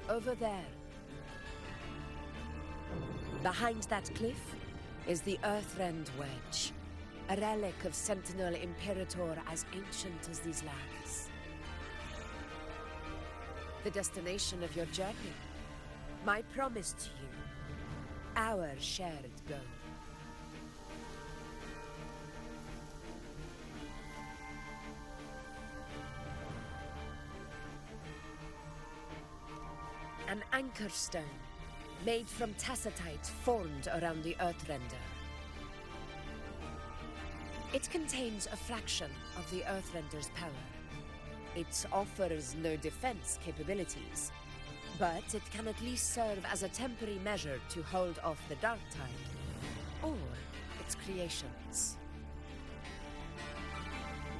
Over there. Behind that cliff is the Earthrend Wedge, a relic of Sentinel Imperator as ancient as these lands. The destination of your journey, my promise to you, our shared goal. An anchor stone, made from tacitite formed around the Earthrender. It contains a fraction of the Earthrender's power. It offers no defense capabilities, but it can at least serve as a temporary measure to hold off the Dark Tide, or its creations.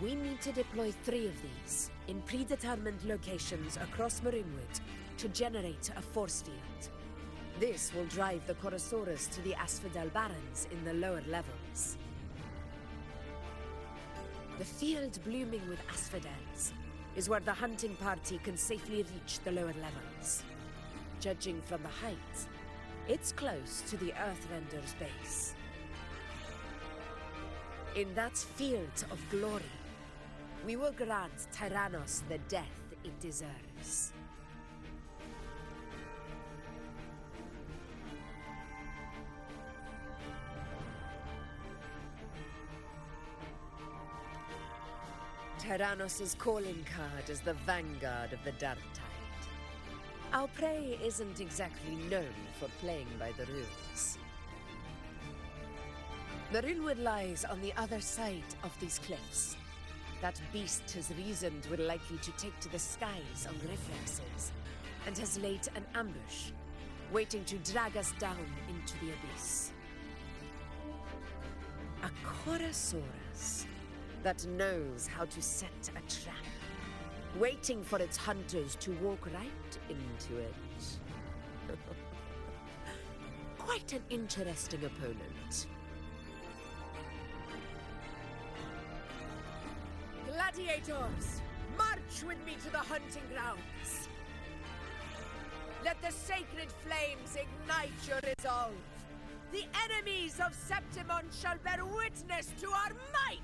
We need to deploy 3 of these in predetermined locations across Marinwood to generate a force field. This will drive the Chorosaurus to the Asphodel Barrens in the lower levels. The field blooming with asphodels is where the hunting party can safely reach the lower levels. Judging from the height, it's close to the Earthrender's base. In that field of glory, we will grant Tyrannos the death it deserves. Tyrannos' calling card is the vanguard of the Dark Tide. Our prey isn't exactly known for playing by the rules. Marinwood lies on the other side of these cliffs. That beast has reasoned we're likely to take to the skies on reflexes, and has laid an ambush, waiting to drag us down into the abyss. A Chorosaurus that knows how to set a trap, waiting for its hunters to walk right into it. Quite an interesting opponent. Gladiators, march with me to the hunting grounds. Let the sacred flames ignite your resolve. The enemies of Septimon shall bear witness to our might!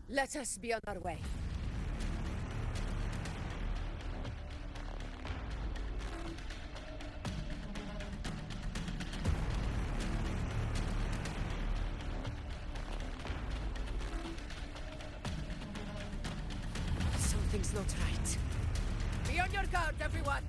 Let us be on our way. Something's not right. Be on your guard, everyone!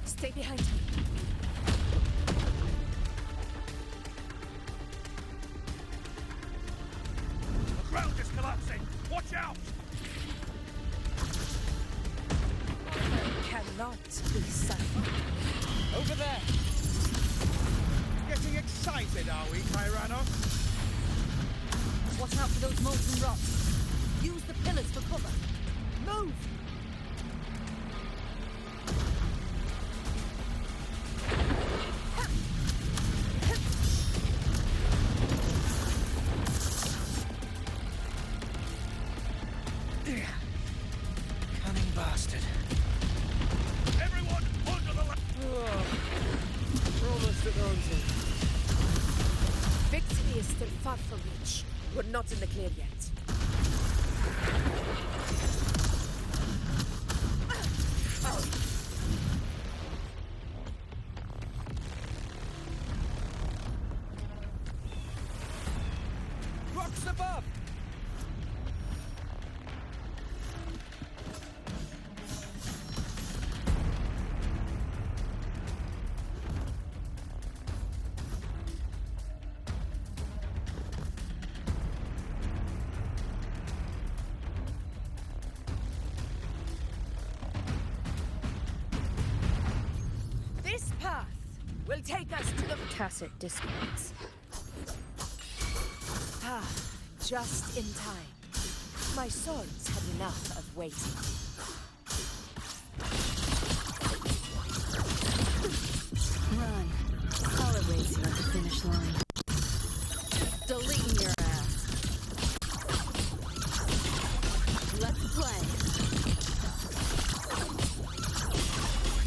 Stay behind me. The ground is collapsing! Watch out! Cannot be silent. Over there! Getting excited, are we, Tyrannos? Watch out for those molten rocks. Use the pillars for cover. Move! Cunning bastard. Everyone, under the We're almost at Ronson. Victory is still far from reach. We're not in the clear yet. rocks above! will take us to the... Tacit discords. Ah, just in time. My swords had enough of waiting. Run. I'll erase you at the finish line. Deleting your ass. Let's play.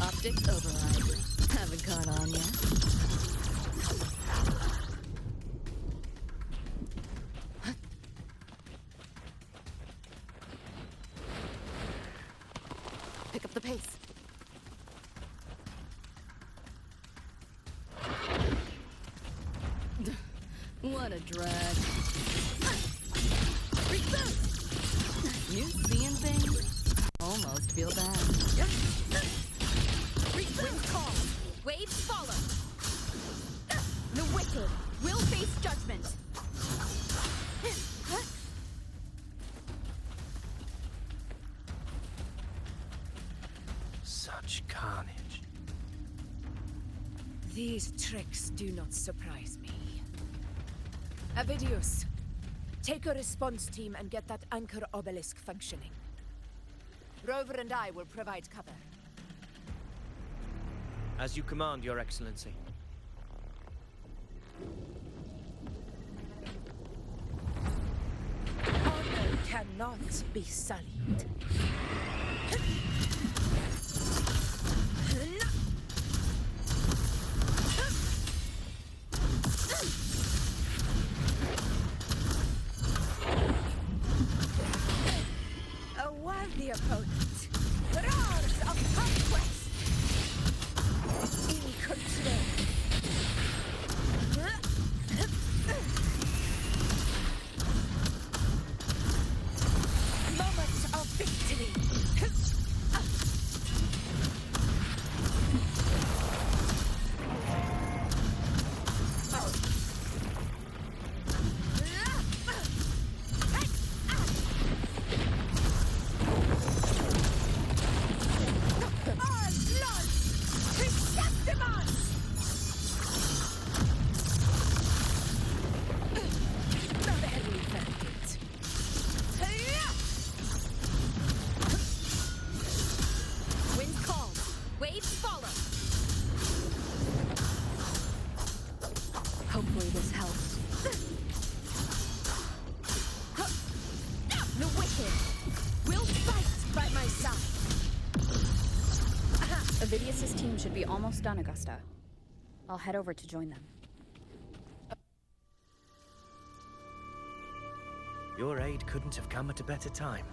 Optics override. Haven't caught on yet. Pick up the pace. What a drag. Reboot! You seeing things? Almost feel bad. Wind calls. Waves follow. The wicked will face judgment. Such carnage. These tricks do not surprise me. Avidius, take a response team and get that anchor obelisk functioning. Rover and I will provide cover. As you command, Your Excellency. Honor cannot be sullied. A worthy opponent. Roars of conquest. In control. Moment of victory. Hopefully this helps. The wicked will fight by my side. Avidius' team should be almost done, Augusta. I'll head over to join them. Your aid couldn't have come at a better time.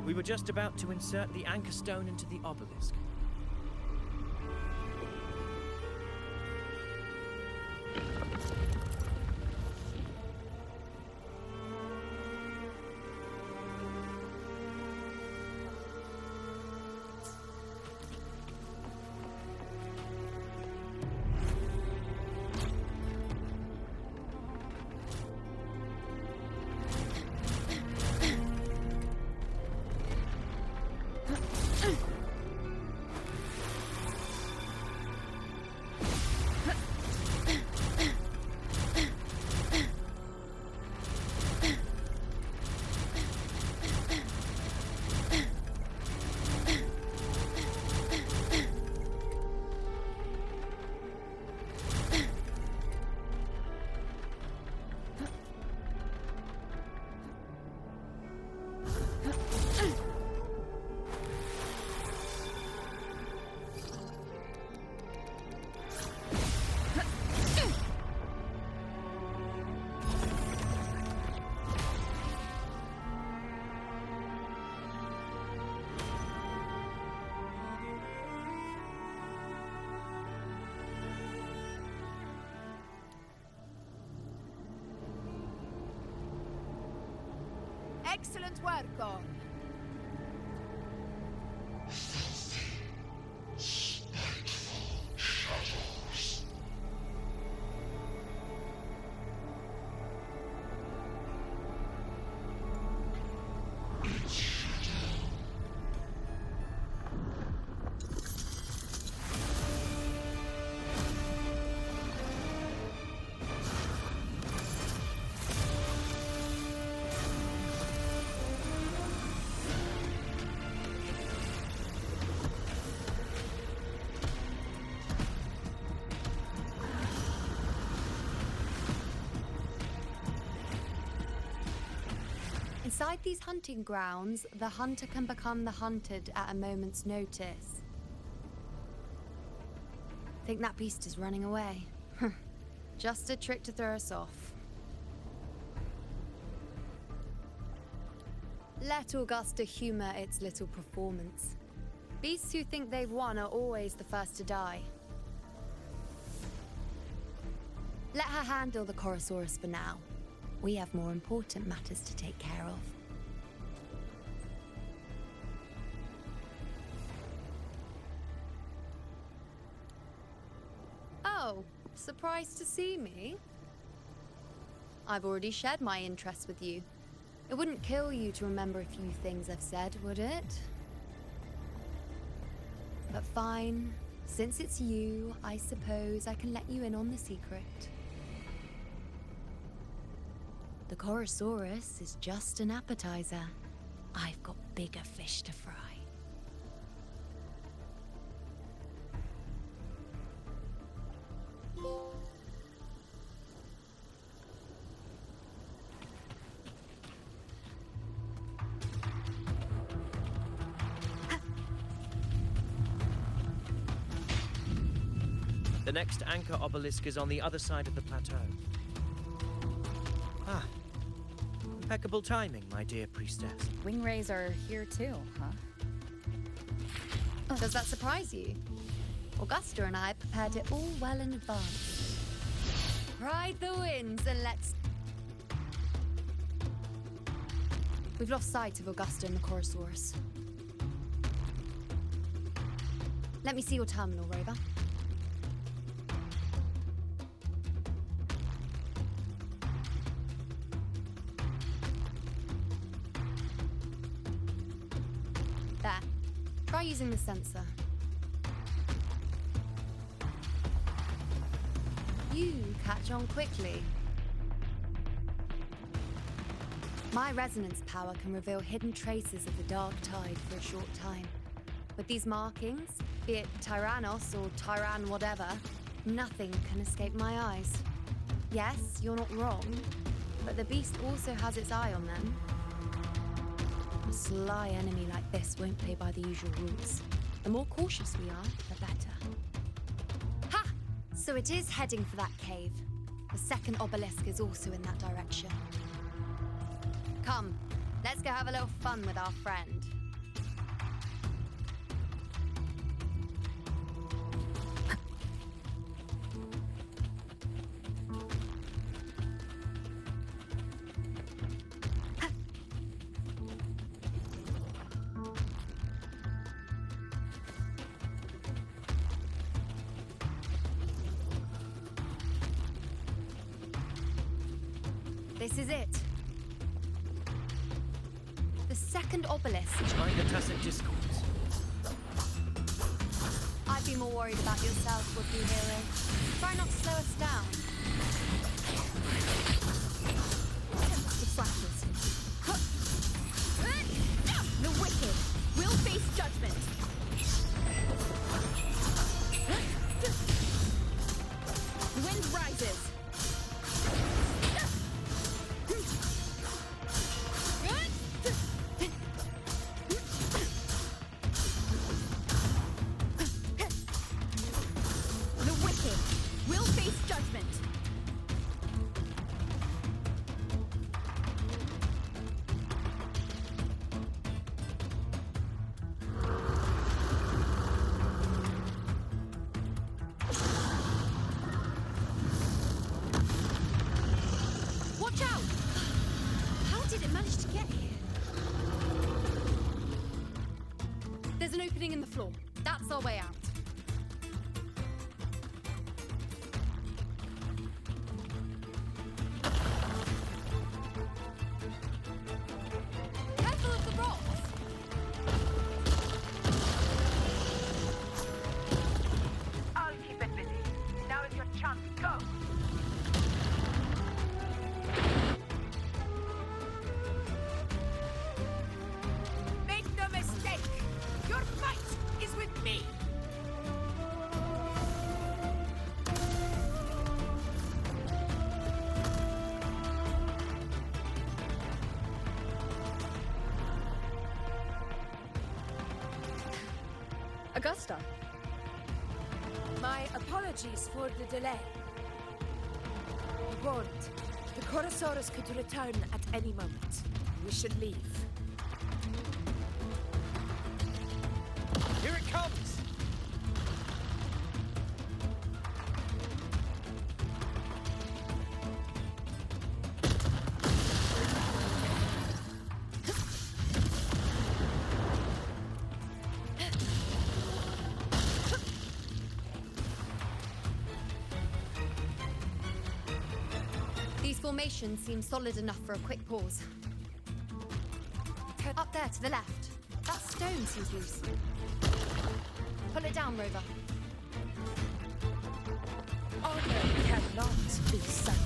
We were just about to insert the anchor stone into the obelisk. Excellent work, Gorn. Inside these hunting grounds, the hunter can become the hunted at a moment's notice. Think that beast is running away? Just a trick to throw us off. Let Augusta humor its little performance. Beasts who think they've won are always the first to die. Let her handle the Chorosaurus for now. We have more important matters to take care of. Oh, surprised to see me? I've already shared my interest with you. It wouldn't kill you to remember a few things I've said, would it? But fine. Since it's you, I suppose I can let you in on the secret. The Chorosaurus is just an appetizer. I've got bigger fish to fry. The next anchor obelisk is on the other side of the plateau. Ah. Impeccable timing, my dear priestess. Wingrays are here too, huh? Does that surprise you? Augusta and I prepared it all well in advance. Ride the winds and let's... We've lost sight of Augusta and the Chorosaurus. Let me see your terminal, Rover. There. Try using the sensor. You catch on quickly. My resonance power can reveal hidden traces of the dark tide for a short time. With these markings, be it Tyrannos or Tyran whatever, nothing can escape my eyes. Yes, you're not wrong, but the beast also has its eye on them. A sly enemy like this won't play by the usual rules. The more cautious we are, the better. Ha! So it is heading for that cave. The second obelisk is also in that direction. Come, let's go have a little fun with our friend. This is it. The second obelisk. Behind the tacit discourse. I'd be more worried about yourself, would-be hero. Try not to slow us down. The flashes. The wicked will face judgment. The wind rises. The wicked will face judgment. Watch out! How did it manage to get here? There's an opening in the floor. That's our way out. Careful of the rocks! I'll keep it busy. Now is your chance. Go! Make no mistake! Your fight is with me! Augusta. My apologies for the delay. We warned. The Chorosaurus could return at any moment. We should leave. Here it comes! These formations seem solid enough for a quick pause. Up there to the left. That stone seems loose. Pull it down, Rover. Honor cannot be sunk.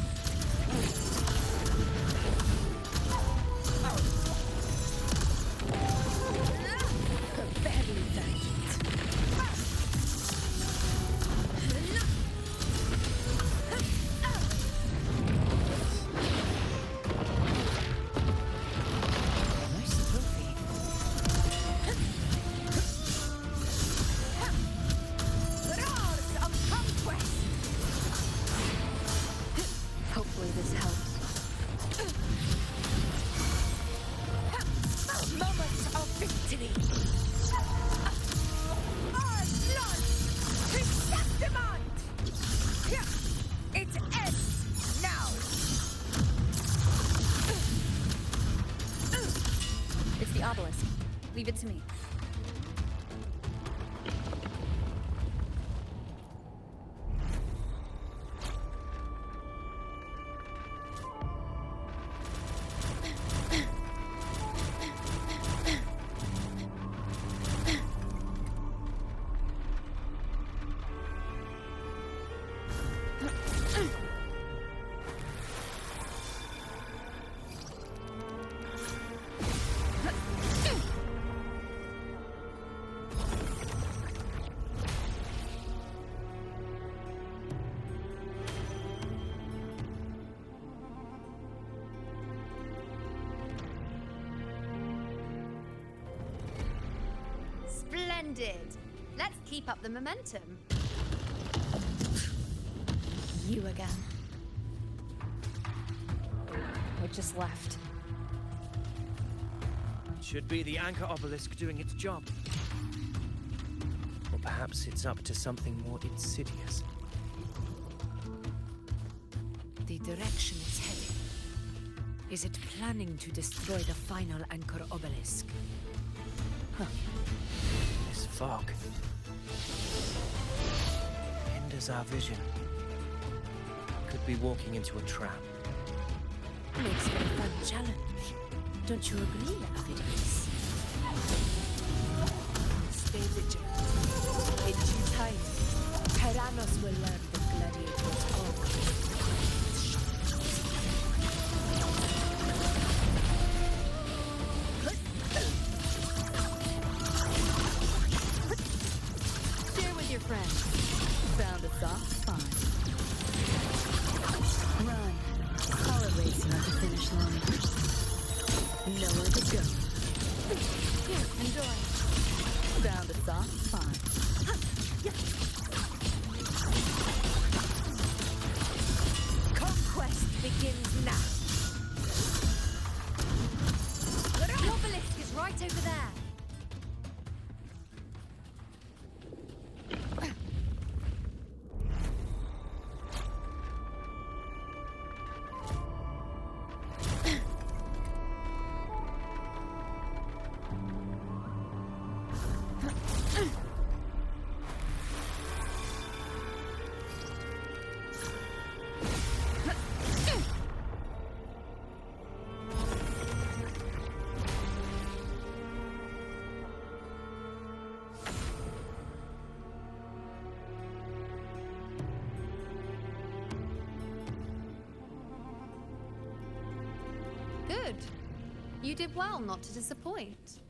Barely valiant. Nice trophy. Roars of conquest! Hopefully this helps. Moment of victory! Our blood! Chrysanthemum! It ends now! It's the obelisk. Leave it to me. Splendid. Let's keep up the momentum. You again. It just left. Should be the anchor obelisk doing its job. Or perhaps it's up to something more insidious. The direction it's heading. Is it planning to destroy the final anchor obelisk? This fog hinders our vision. Could be walking into a trap. Makes for a fun challenge. Don't you agree, Avidius? Stay vigilant. In due time, Tyrannos will learn the gladiator's own. Share with your friends. Found a soft spot. Run. Call it racing at the finish line. Nowhere to go. Here, enjoy. Found a soft spot. Conquest begins now. The obelisk is right over there. Good. You did well not to disappoint.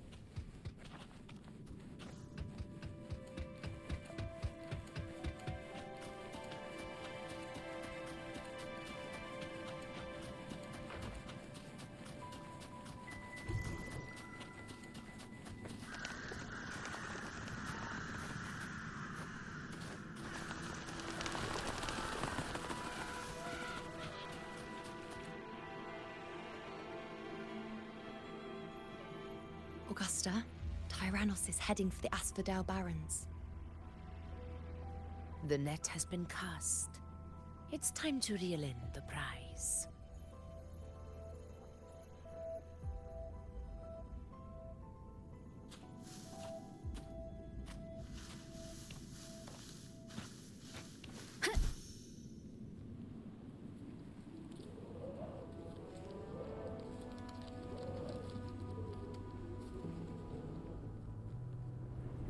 Augusta, Tyrannos is heading for the Asphodel Barrens. The net has been cast. It's time to reel in the prize.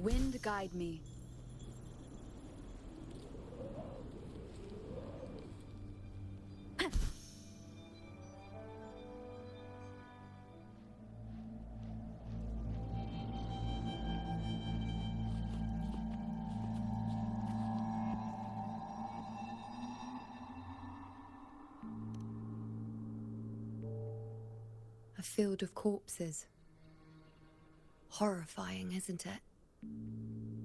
Wind guide me. A field of corpses. Horrifying, isn't it?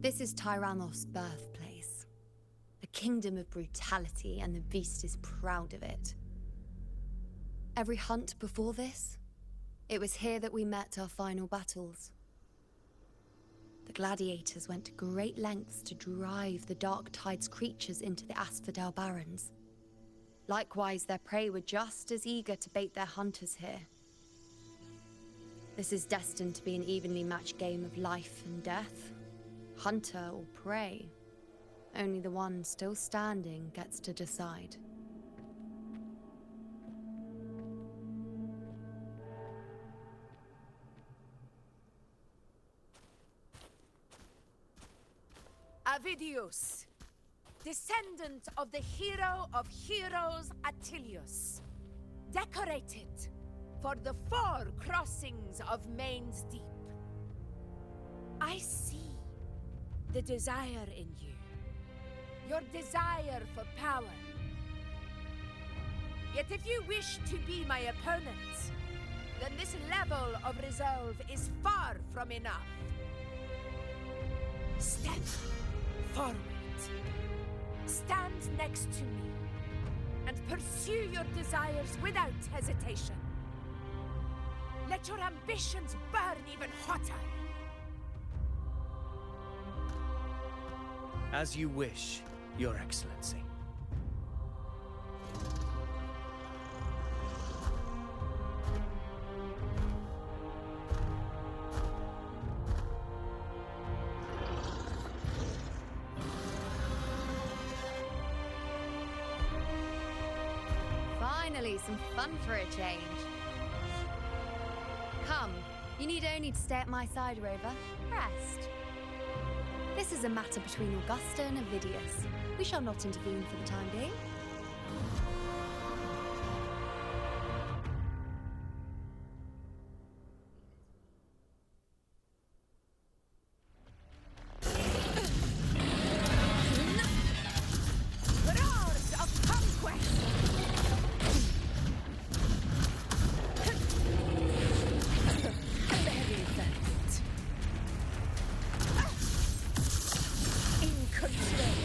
This is Tyrannos' birthplace. A kingdom of brutality, and the beast is proud of it. Every hunt before this, it was here that we met our final battles. The gladiators went to great lengths to drive the Dark Tide's creatures into the Asphodel Barrens. Likewise, their prey were just as eager to bait their hunters here. This is destined to be an evenly matched game of life and death. Hunter or prey. Only the one still standing gets to decide. Avidius, descendant of the hero of heroes Attilius, decorated for the 4 crossings of Main's Deep. I see the desire in you, your desire for power. Yet if you wish to be my opponent, then this level of resolve is far from enough. Step forward. Stand next to me and pursue your desires without hesitation. Let your ambitions burn even hotter. As you wish, Your Excellency. Finally, some fun for a change. Come, you need only to stay at my side, Rover. Rest. This is a matter between Augusta and Avidius. We shall not intervene for the time being. Roars of conquest! Very fast. In control.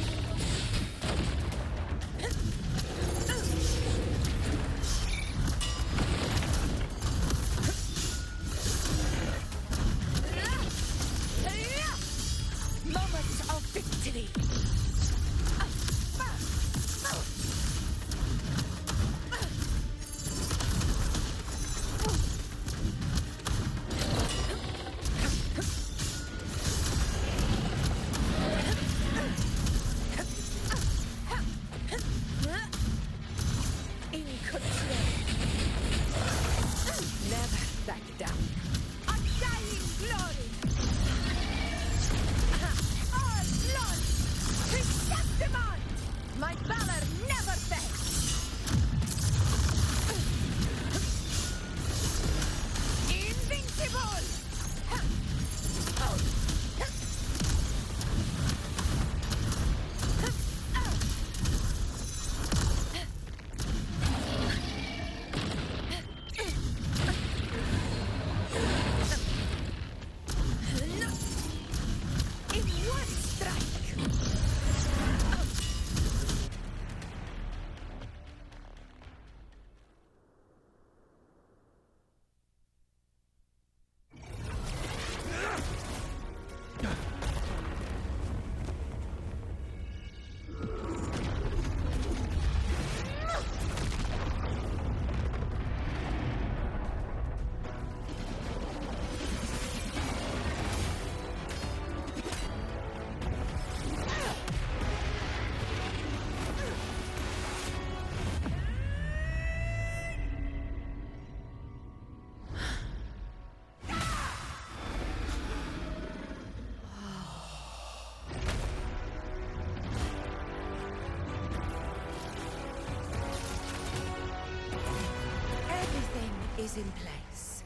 is in place.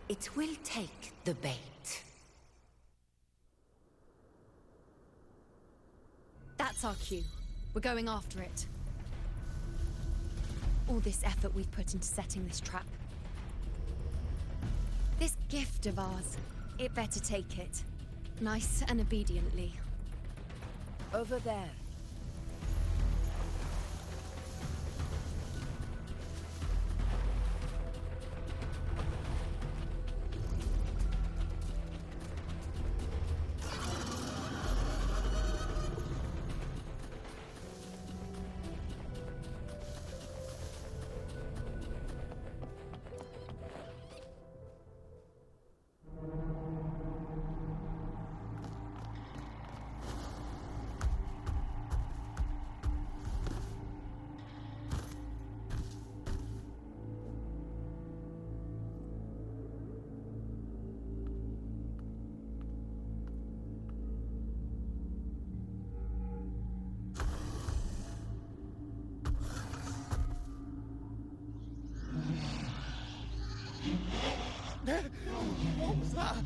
It will take the bait. That's our cue. We're going after it. All this effort we've put into setting this trap. This gift of ours, it better take it. Nice and obediently. Over there. What was that?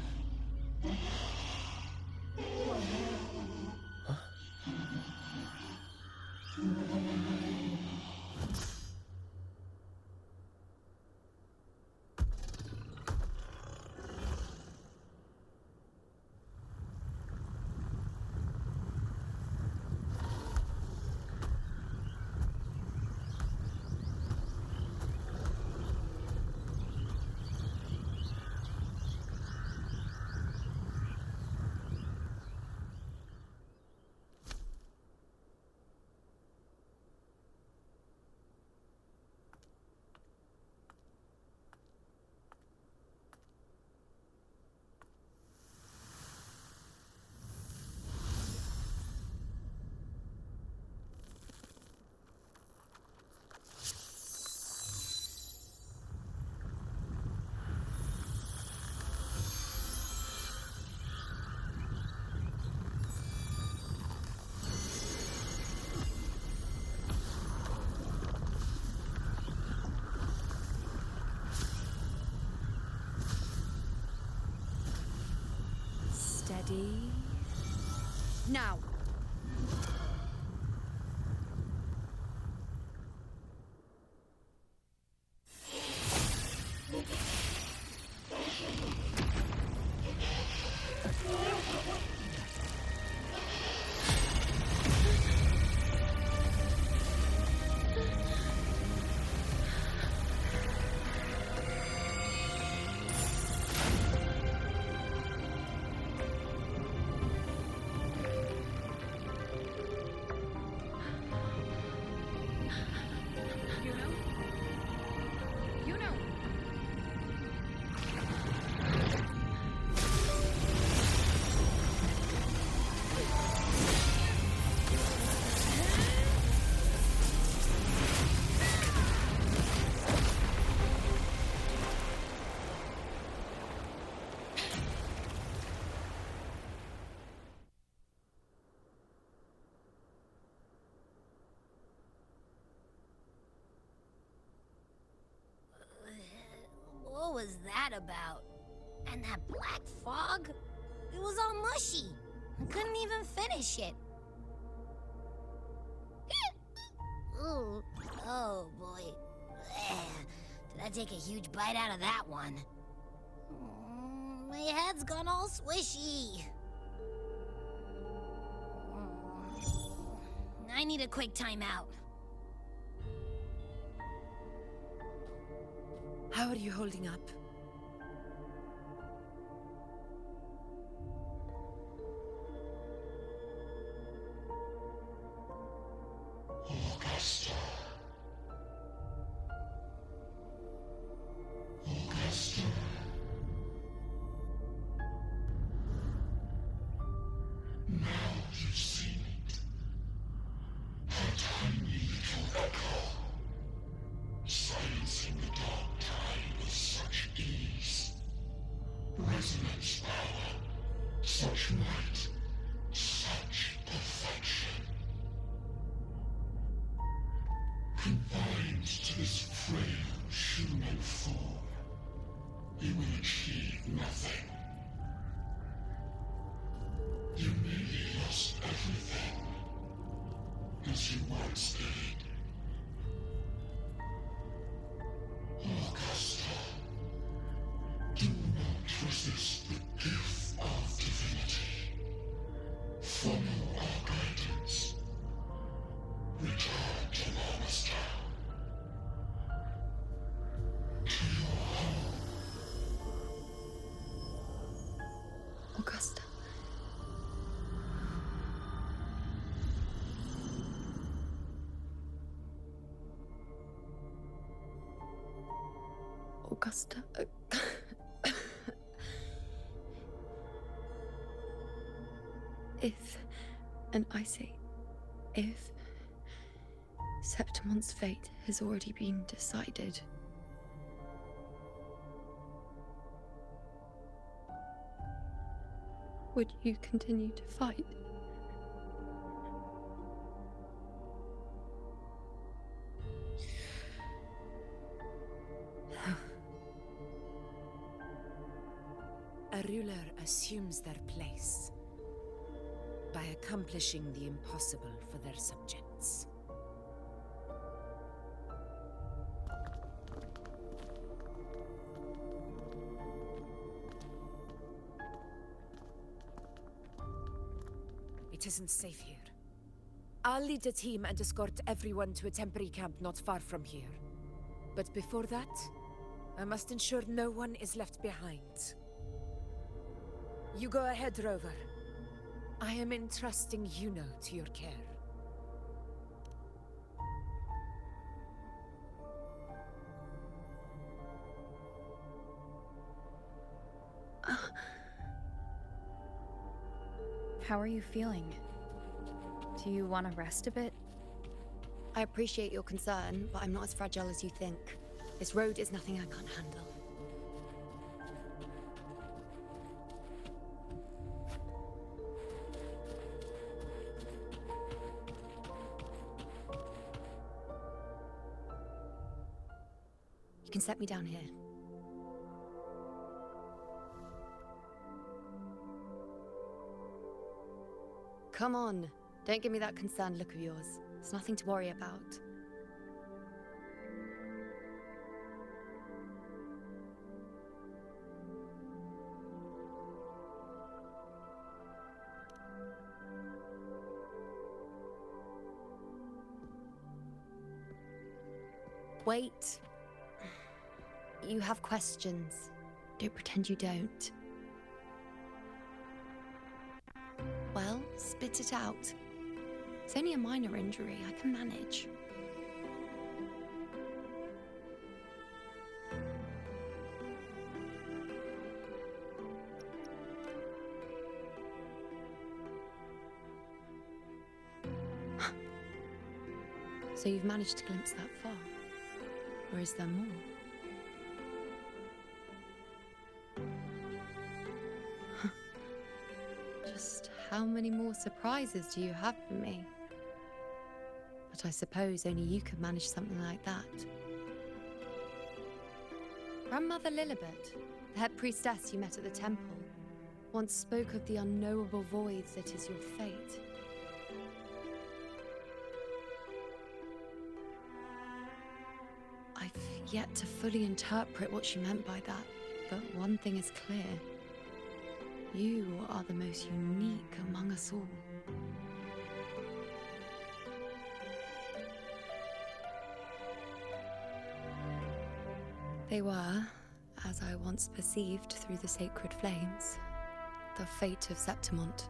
Steady. Now. What was that about? And that black fog? It was all mushy. I couldn't even finish it. Ooh, oh boy. Did I take a huge bite out of that one? My head's gone all swishy. I need a quick timeout. How are you holding up? Augusta. Augusta. Now you've seen it. A tiny little echo. Silencing the dark tide with such ease. Resonance power. Such might. Such perfection. Confined to this frail human form. Follow our guidance. Return to Lama's Town. To your home. Augusta. Augusta. If, and I say if, Septimon's fate has already been decided, would you continue to fight? A ruler assumes their place by accomplishing the impossible for their subjects. It isn't safe here. I'll lead a team and escort everyone to a temporary camp not far from here. But before that, I must ensure no one is left behind. You go ahead, Rover. I am entrusting Yuno to your care. How are you feeling? Do you want to rest a bit? I appreciate your concern, but I'm not as fragile as you think. This road is nothing I can't handle. You can set me down here. Come on. Don't give me that concerned look of yours. It's nothing to worry about. Wait. You have questions. Don't pretend you don't. Well, spit it out. It's only a minor injury. I can manage. So you've managed to glimpse that far? Or is there more? Just how many more surprises do you have for me? But I suppose only you could manage something like that. Grandmother Lilibet, the head priestess you met at the temple, once spoke of the unknowable void that is your fate. I've yet to fully interpret what she meant by that, but one thing is clear. You are the most unique among us all. They were, as I once perceived through the sacred flames, the fate of Septimont.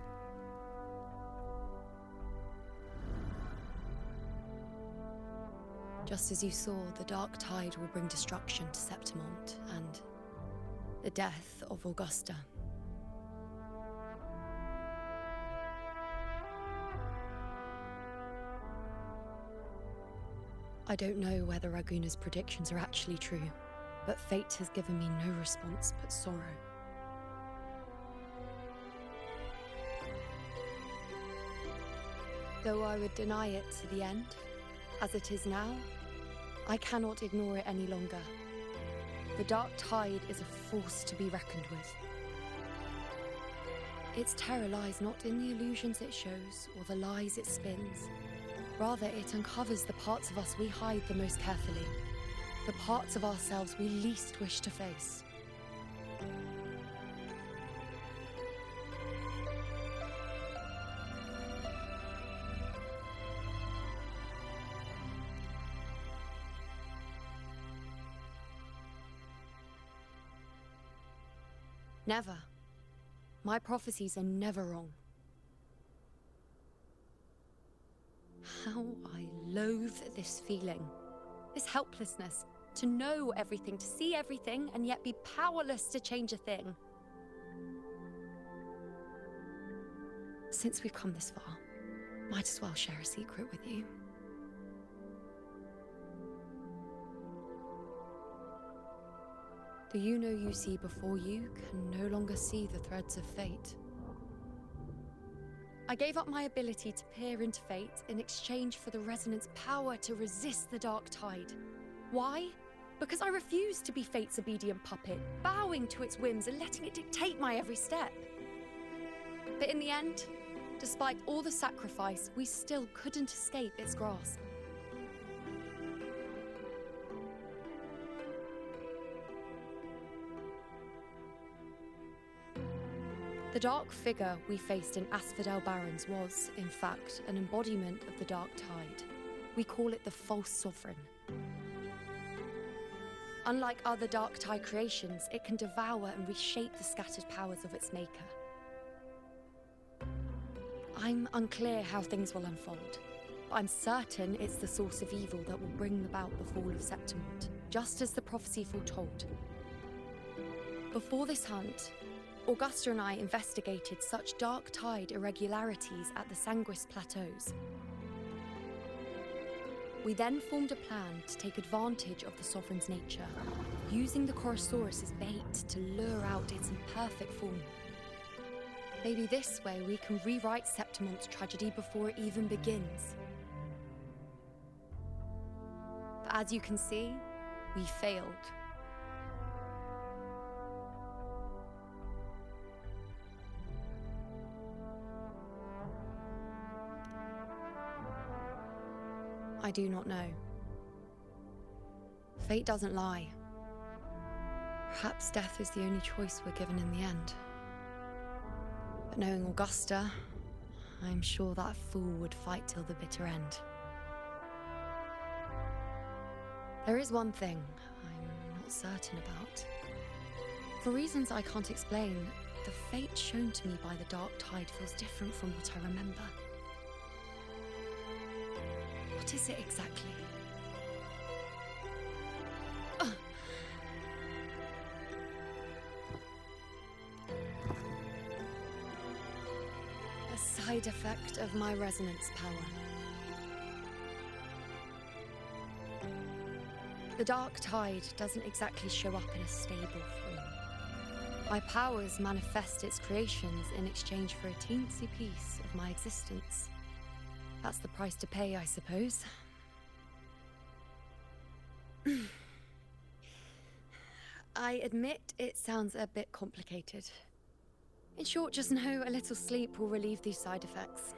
Just as you saw, the dark tide will bring destruction to Septimont and the death of Augusta. I don't know whether Raguna's predictions are actually true, but fate has given me no response but sorrow. Though I would deny it to the end, as it is now, I cannot ignore it any longer. The dark tide is a force to be reckoned with. Its terror lies not in the illusions it shows or the lies it spins. Rather, it uncovers the parts of us we hide the most carefully, the parts of ourselves we least wish to face. Never. My prophecies are never wrong. How I loathe this feeling. This helplessness. To know everything, to see everything, and yet be powerless to change a thing. Since we've come this far, might as well share a secret with you. The you see before you can no longer see the threads of fate. I gave up my ability to peer into fate in exchange for the Resonant's power to resist the dark tide. Why? Because I refused to be fate's obedient puppet, bowing to its whims and letting it dictate my every step. But in the end, despite all the sacrifice, we still couldn't escape its grasp. The dark figure we faced in Asphodel Barrens was, in fact, an embodiment of the dark tide. We call it the false sovereign. Unlike other dark tide creations, it can devour and reshape the scattered powers of its maker. I'm unclear how things will unfold, but I'm certain it's the source of evil that will bring about the fall of Septimont, just as the prophecy foretold. Before this hunt, Augusta and I investigated such dark tide irregularities at the Sanguis Plateaus. We then formed a plan to take advantage of the Sovereign's nature, using the Chorosaurus as bait to lure out its imperfect form. Maybe this way we can rewrite Septimont's tragedy before it even begins. But as you can see, we failed. I do not know. Fate doesn't lie. Perhaps death is the only choice we're given in the end. But knowing Augusta, I'm sure that fool would fight till the bitter end. There is one thing I'm not certain about. For reasons I can't explain, the fate shown to me by the dark tide feels different from what I remember. What is it exactly? A side effect of my resonance power. The dark tide doesn't exactly show up in a stable form. My powers manifest its creations in exchange for a teensy piece of my existence. That's the price to pay, I suppose. I admit it sounds a bit complicated. In short, just know a little sleep will relieve these side effects.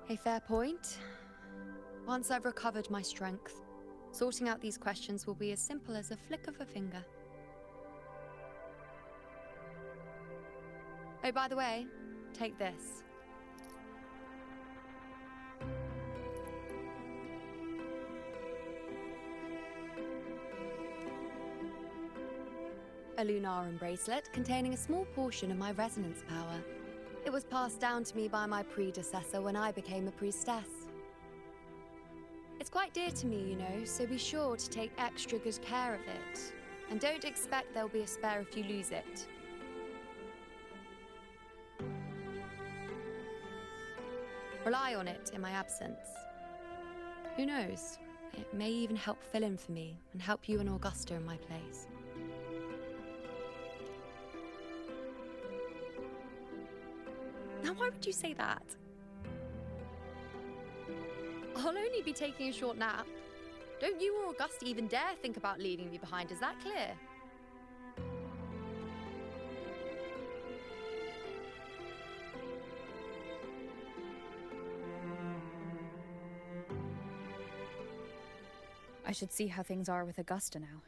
A fair point. Once I've recovered my strength, sorting out these questions will be as simple as a flick of a finger. Oh, by the way, take this. A Lunarum bracelet containing a small portion of my resonance power. It was passed down to me by my predecessor when I became a priestess. It's quite dear to me, you know, so be sure to take extra good care of it. And don't expect there'll be a spare if you lose it. Rely on it in my absence. Who knows? It may even help fill in for me and help you and Augusta in my place. Now, why would you say that? I'll only be taking a short nap. Don't you or Augusta even dare think about leaving me behind, is that clear? I should see how things are with Augusta now.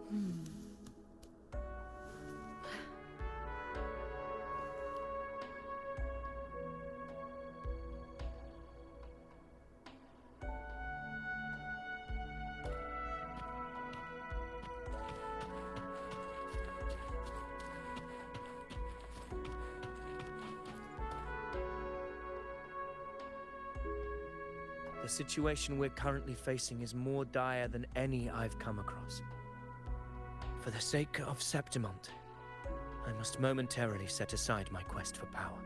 The situation we're currently facing is more dire than any I've come across. For the sake of Septimont, I must momentarily set aside my quest for power.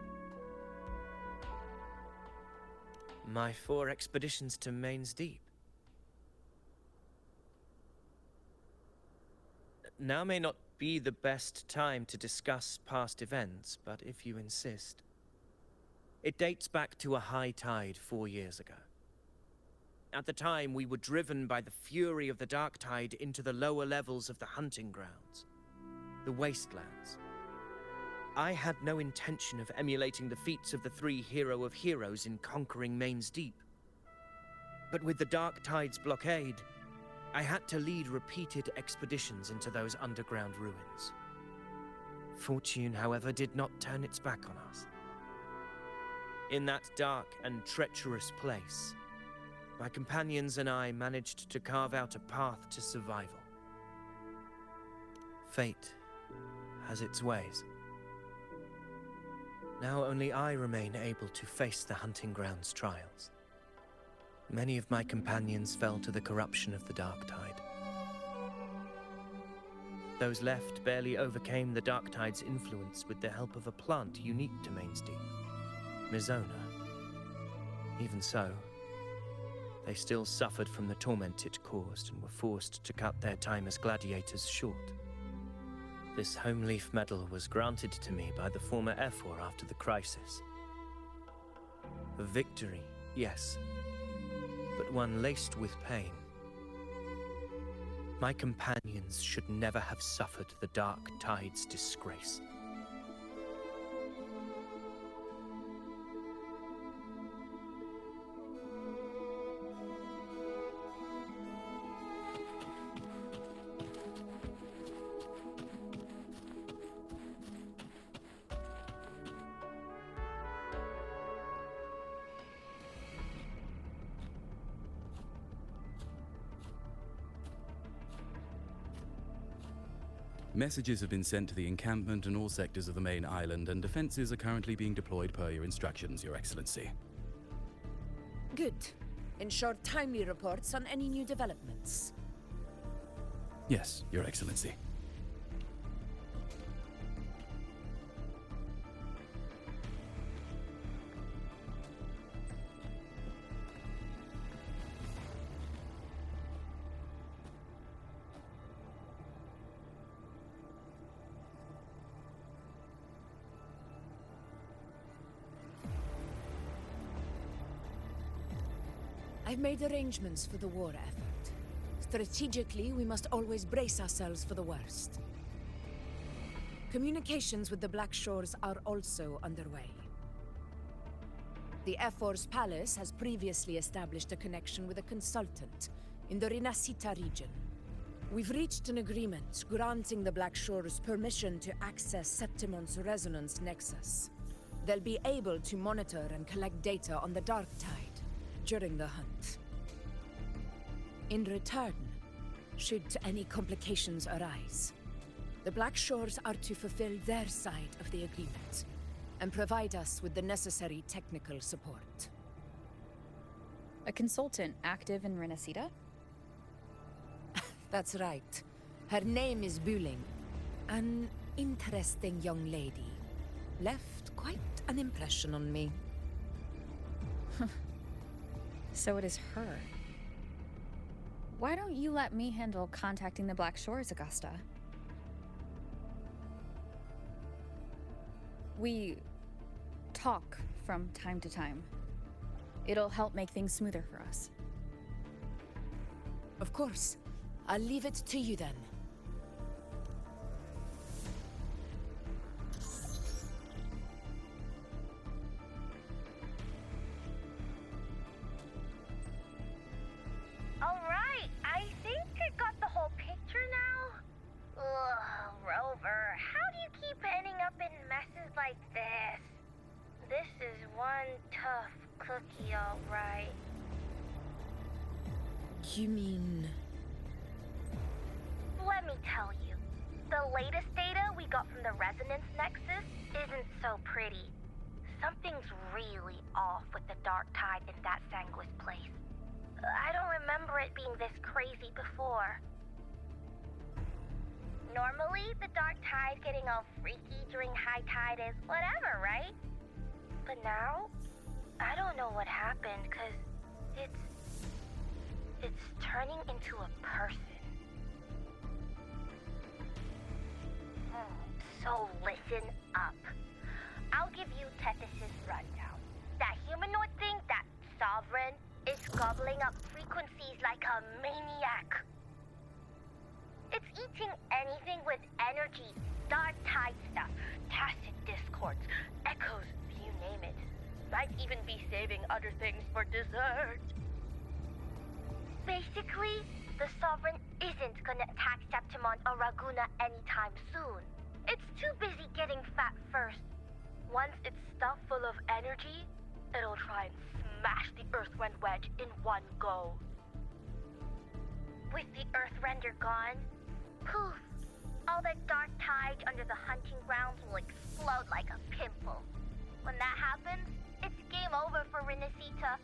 My 4 expeditions to Main's Deep. Now may not be the best time to discuss past events, but if you insist. It dates back to a high tide 4 years ago. At the time, we were driven by the fury of the dark tide into the lower levels of the hunting grounds, the wastelands. I had no intention of emulating the feats of the 3 hero of heroes in conquering Main's Deep. But with the dark tide's blockade, I had to lead repeated expeditions into those underground ruins. Fortune, however, did not turn its back on us. In that dark and treacherous place, my companions and I managed to carve out a path to survival. Fate has its ways. Now only I remain able to face the hunting grounds trials. Many of my companions fell to the corruption of the dark tide. Those left barely overcame the dark tide's influence with the help of a plant unique to Main's Deep, Mizona. Even so, they still suffered from the torment it caused and were forced to cut their time as gladiators short. This home leaf medal was granted to me by the former Ephor after the crisis. A victory, yes, but one laced with pain. My companions should never have suffered the dark tide's disgrace. Messages have been sent to the encampment and all sectors of the main island, and defenses are currently being deployed per your instructions, Your Excellency. Good. Ensure timely reports on any new developments. Yes, Your Excellency. I've made arrangements for the war effort. Strategically, we must always brace ourselves for the worst. Communications with the Black Shores are also underway. The Ephor's palace has previously established a connection with a consultant in the Rinascita region. We've reached an agreement granting the Black Shores permission to access Septimont's resonance nexus. They'll be able to monitor and collect data on the Dark Tide during the hunt. In return, should any complications arise, the Black Shores are to fulfill their side of the agreement and provide us with the necessary technical support. A consultant active in Rinascita? That's right. Her name is Buling. An interesting young lady. Left quite an impression on me. So it is her. Why don't you let me handle contacting the Black Shores, Augusta? We talk from time to time. It'll help make things smoother for us. Of course. I'll leave it to you then. Alright, I think I got the whole picture now. cookie, all right. You mean... Let me tell you, the latest data we got from the resonance nexus isn't so pretty. Something's really off with the dark tide in that Sanguis place. I don't remember it being this crazy before. Normally, the dark tide getting all freaky during high tide is whatever, right? But now, I don't know what happened, cause it's turning into a person. So listen up. I'll give you Tethys' rundown. That humanoid thing, that sovereign, is gobbling up frequencies like a maniac. It's eating anything with energy, dark tide stuff, tacit discords, echoes, you name it. Might even be saving other things for dessert. Basically, the Sovereign isn't gonna attack Septimon or Raguna anytime soon. It's too busy getting fat first. Once it's stuffed full of energy, it'll try and smash the Earthrend wedge in one go. With the Earthrender gone, poof! All the dark tide under the hunting grounds will explode like a pimple. When that happens, it's game over for Renacita.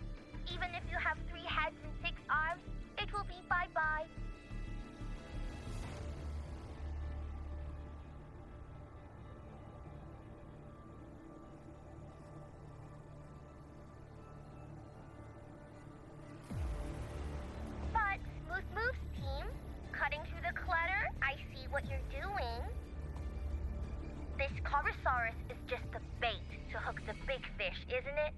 Even if you have 3 heads and 6 arms, it will be bye-bye. But, Smooth Moves team, cutting through the clutter, I see what you're doing. This Corosaurus is just the bait to hook the big fish, isn't it?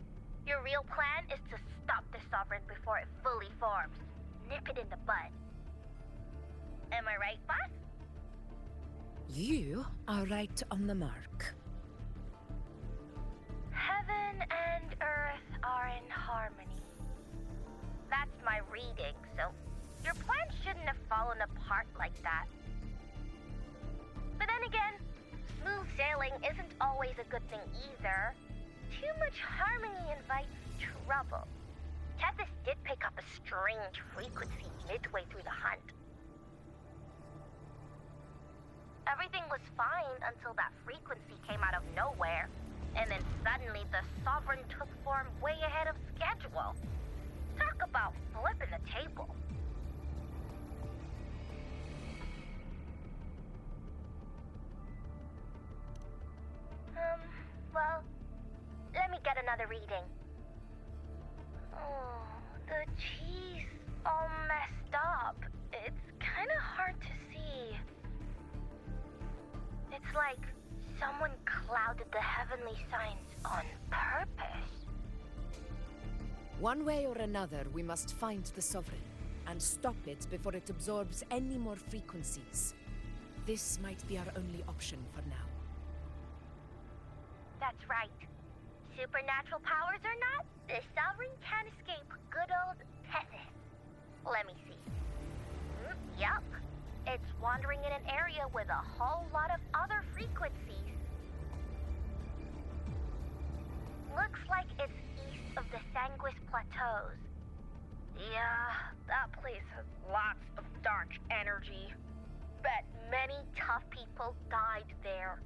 Your real plan is to stop the Sovereign before it fully forms. Nip it in the bud. Am I right, boss? You are right on the mark. Heaven and Earth are in harmony. That's my reading, so your plan shouldn't have fallen apart like that. But then again, smooth sailing isn't always a good thing either. Too much harmony invites trouble. Tethys did pick up a strange frequency midway through the hunt. Everything was fine until that frequency came out of nowhere, and then suddenly the Sovereign took form way ahead of schedule. Talk about flipping the table. Well, let me get another reading. Oh, the cheese all messed up. It's kind of hard to see. It's like someone clouded the heavenly signs on purpose. One way or another, we must find the Sovereign and stop it before it absorbs any more frequencies. This might be our only option for now. That's right. Supernatural powers or not, the Sovereign can't escape good old Tethys. Let me see. Yup. It's wandering in an area with a whole lot of other frequencies. Looks like it's east of the Sanguis Plateaus. Yeah, that place has lots of dark energy. Bet many tough people died there.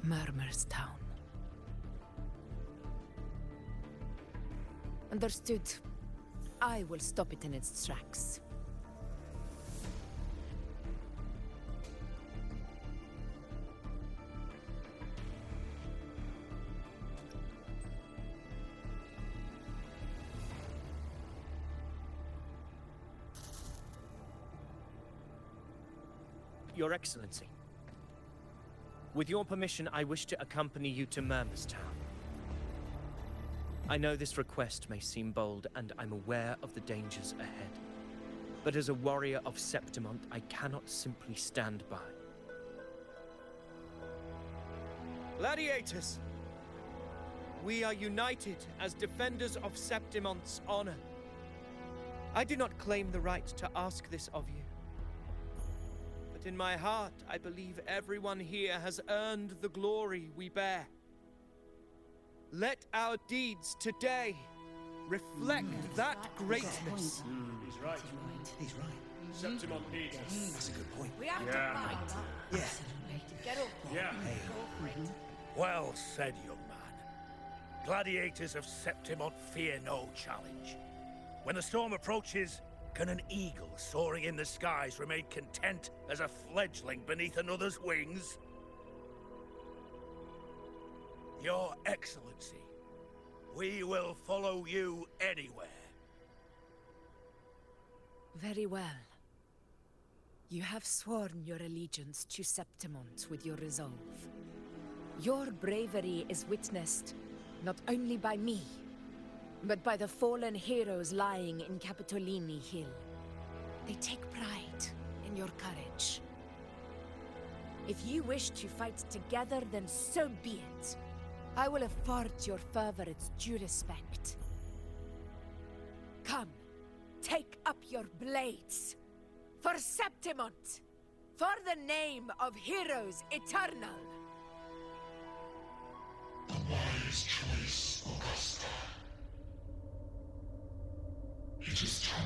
Murmur's Town. Understood. I will stop it in its tracks. Your Excellency. With your permission, I wish to accompany you to Murmur's Town. I know this request may seem bold, and I'm aware of the dangers ahead. But as a warrior of Septimont, I cannot simply stand by. Gladiators! We are united as defenders of Septimont's honor. I do not claim the right to ask this of you. But in my heart, I believe everyone here has earned the glory we bear. Let our deeds today reflect that greatness. He's right. He's right. Septimon needs us. That's a good point. We have to fight. Yeah. Get up. Yeah. Well said, young man. Gladiators of Septimon fear no challenge. When the storm approaches, can an eagle soaring in the skies remain content as a fledgling beneath another's wings? Your Excellency, we will follow you anywhere. Very well. You have sworn your allegiance to Septimont with your resolve. Your bravery is witnessed not only by me, but by the fallen heroes lying in Capitolini Hill. They take pride in your courage. If you wish to fight together, then so be it. I will afford your fervor its due respect. Come, take up your blades. For Septimont! For the name of heroes eternal! A wise choice, Augusta. It is time.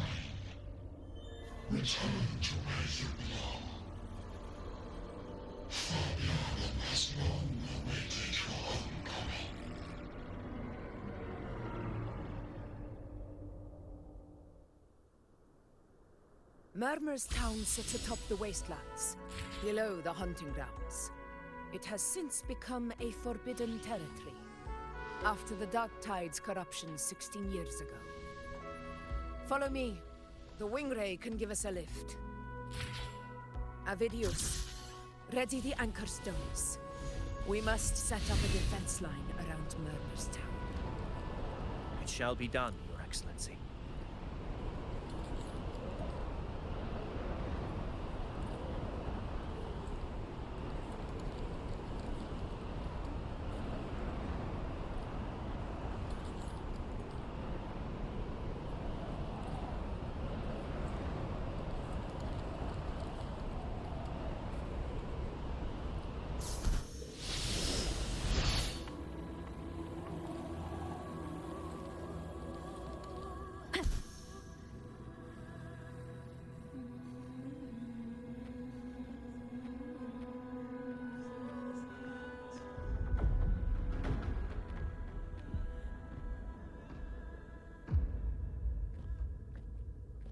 Return to where you belong. Fabian has long awaited your homecoming. Murmur's town sits atop the wastelands, below the hunting grounds. It has since become a forbidden territory, after the Dark Tide's corruption 16 years ago. Follow me. The Wingray can give us a lift. Avidius, ready the anchor stones. We must set up a defense line around Murmur's town. It shall be done, Your Excellency.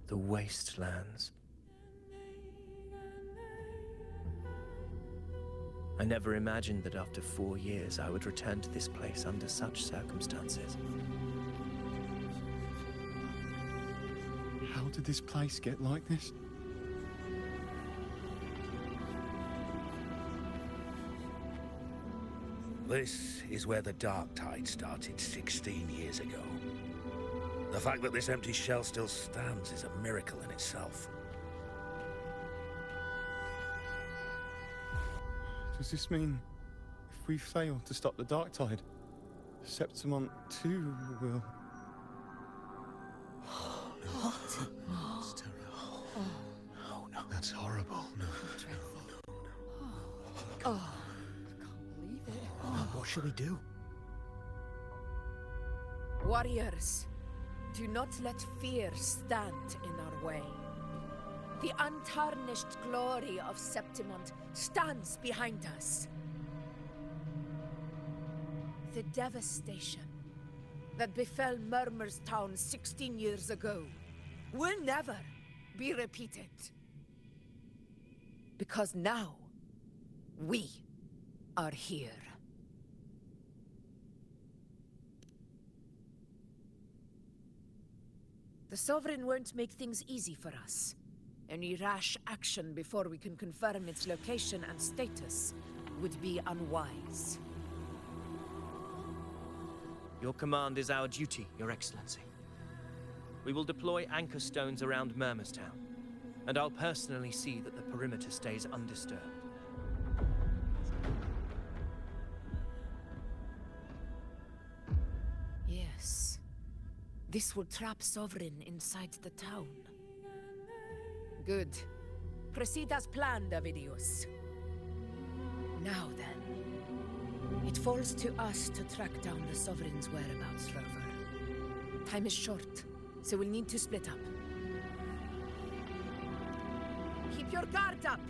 The wastelands. I never imagined that after 4 years I would return to this place under such circumstances. How did this place get like this? This is where the Dark Tide started 16 years ago. The fact that this empty shell still stands is a miracle in itself. Does this mean if we fail to stop the Dark Tide, Septimont too will... What? That's terrible. Oh, no. That's horrible. No. Oh, I can't believe it. What should we do? Warriors, do not let fear stand in our way. The untarnished glory of Septimont stands behind us. The devastation that befell Murmur's town 16 years ago will never be repeated. Because now, we are here. The Sovereign won't make things easy for us. Any rash action before we can confirm its location and status would be unwise. Your command is our duty, Your Excellency. We will deploy anchor stones around Murmur's town, and I'll personally see that the perimeter stays undisturbed. Yes. This will trap Sovereign inside the town. Good. Proceed as planned, Avidius. Now then. It falls to us to track down the Sovereign's whereabouts, Rover. Time is short, so we'll need to split up. Keep your guard up!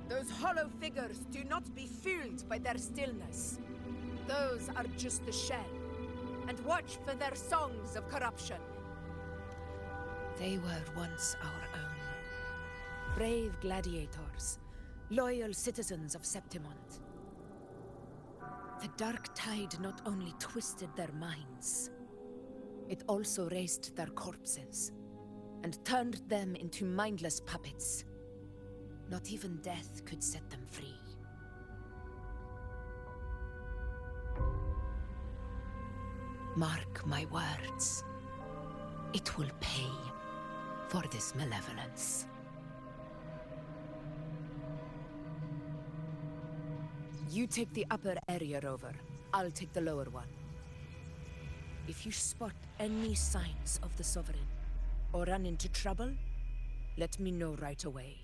Those hollow figures do not be fooled by their stillness. Those are just the shell. And watch for their songs of corruption. They were once our own. Brave gladiators, loyal citizens of Septimont. The Dark Tide not only twisted their minds, it also raised their corpses and turned them into mindless puppets. Not even death could set them free. Mark my words. It will pay for this malevolence. You take the upper area, Rover. I'll take the lower one. If you spot any signs of the Sovereign, or run into trouble, let me know right away.